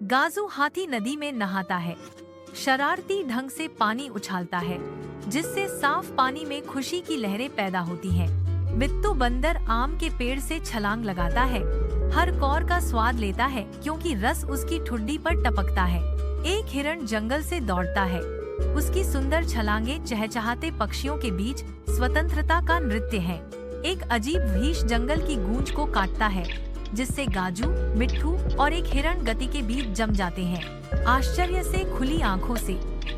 गाजू हाथी नदी में नहाता है, शरारती ढंग से पानी उछालता है, जिससे साफ पानी में खुशी की लहरें पैदा होती हैं। बिट्टू बंदर आम के पेड़ से छलांग लगाता है, हर कौर का स्वाद लेता है क्योंकि रस उसकी ठुड्डी पर टपकता है। एक हिरण जंगल से दौड़ता है, उसकी सुंदर छलांगें चहचहाते पक्षियों के बीच स्वतंत्रता का नृत्य है। एक अजीब भीष जंगल की गूंज को काटता है, जिससे गाजू, मिट्ठू और एक हिरण गति के बीच जम जाते हैं। आश्चर्य से खुली आंखों से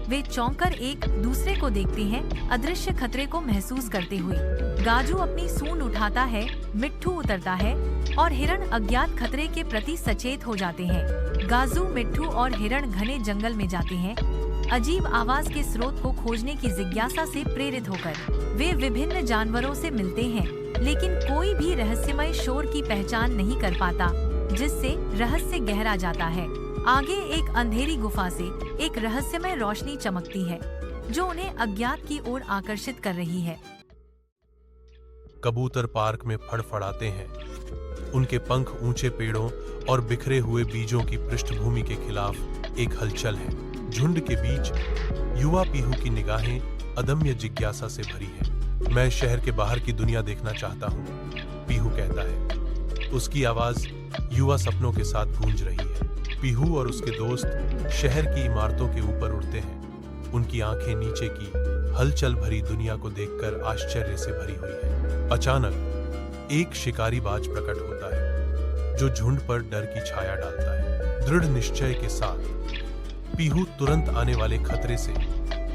वे चौंकर एक दूसरे को देखते हैं, अदृश्य खतरे को महसूस करते हुए। गाजू अपनी सूंड उठाता है, मिट्ठू उतरता है और हिरण अज्ञात खतरे के प्रति सचेत हो जाते हैं। गाजू, मिट्ठू और हिरण घने जंगल में जाते हैं, अजीब आवाज के स्रोत को खोजने की जिज्ञासा से प्रेरित होकर। वे विभिन्न जानवरों से मिलते हैं, लेकिन कोई भी रहस्यमय शोर की पहचान नहीं कर पाता, जिससे रहस्य गहरा जाता है। आगे एक अंधेरी गुफा से एक रहस्यमय रोशनी चमकती है, जो उन्हें अज्ञात की ओर आकर्षित कर रही है। कबूतर पार्क में फड़फड़ाते हैं, उनके पंख ऊंचे पेड़ों और बिखरे हुए बीजों की पृष्ठभूमि के खिलाफ एक हलचल है। झुंड के बीच युवा पीहू की निगाहें अदम्य जिज्ञासा से भरी हैं। मैं शहर के बाहर की दुनिया देखना चाहता हूँ, पीहू कहता है। उसकी आवाज युवा सपनों के साथ गूंज रही है। पीहू और उसके दोस्त शहर की इमारतों के ऊपर उड़ते हैं, उनकी आंखें नीचे की हलचल भरी दुनिया को देखकर आश्चर्य से भरी हुई है। अचानक एक शिकारी बाज प्रकट होता है, जो झुंड पर डर की छाया डालता है। दृढ़ निश्चय के साथ पीहू तुरंत आने वाले खतरे से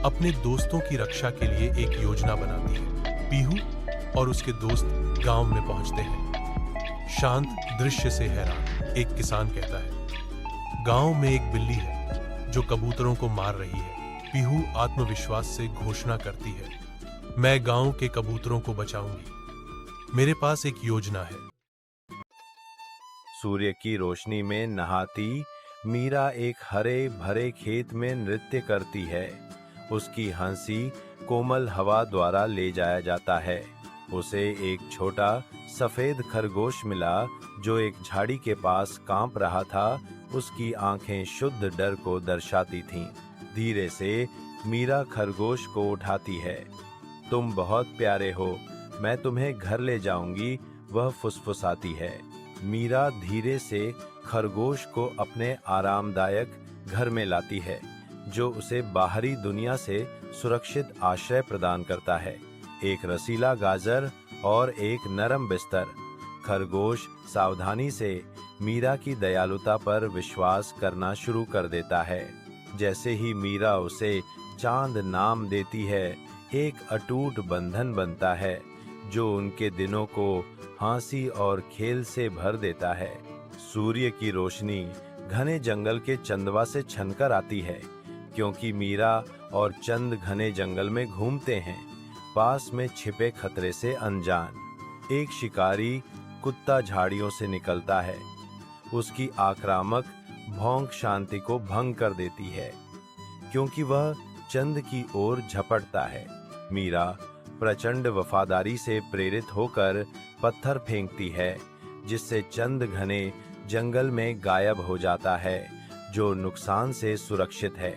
अपने दोस्तों की रक्षा के लिए एक योजना बनाती है। पीहू और उसके दोस्त गांव में पहुंचते हैं। शांत दृश्य से हैरान एक किसान कहता है, गांव में एक बिल्ली है जो कबूतरों को मार रही है। पीहू आत्मविश्वास से घोषणा करती है, मैं गांव के कबूतरों को बचाऊंगी। मेरे पास एक योजना है। सूर्य की रोशनी में नहाती मीरा एक हरे भरे खेत में नृत्य करती है। उसकी हंसी कोमल हवा द्वारा ले जाया जाता है। उसे एक छोटा सफेद खरगोश मिला जो एक झाड़ी के पास कांप रहा था। उसकी आंखें शुद्ध डर को दर्शाती थीं। धीरे से मीरा खरगोश को उठाती है। तुम बहुत प्यारे हो, मैं तुम्हें घर ले जाऊंगी, वह फुसफुसाती है। मीरा धीरे से खरगोश को अपने आरामदायक घर में लाती है, जो उसे बाहरी दुनिया से सुरक्षित आश्रय प्रदान करता है। एक रसीला गाजर और एक नरम बिस्तर। खरगोश सावधानी से मीरा की दयालुता पर विश्वास करना शुरू कर देता है। जैसे ही मीरा उसे चांद नाम देती है, एक अटूट बंधन बनता है, जो उनके दिनों को हंसी और खेल से भर देता है। सूर्य की रोशनी घने जंगल के चंदवा से छनकर आती है, क्योंकि मीरा और चंद घने जंगल में घूमते हैं, पास में छिपे खतरे से अनजान। एक शिकारी कुत्ता झाड़ियों से निकलता है। उसकी आक्रामक भौंक शांति को भंग कर देती है, क्योंकि वह चंद की ओर झपटता है। मीरा प्रचंड वफादारी से प्रेरित होकर पत्थर फेंकती है, जिससे चंद घने जंगल में गायब हो जाता है, जो नुकसान से सुरक्षित है।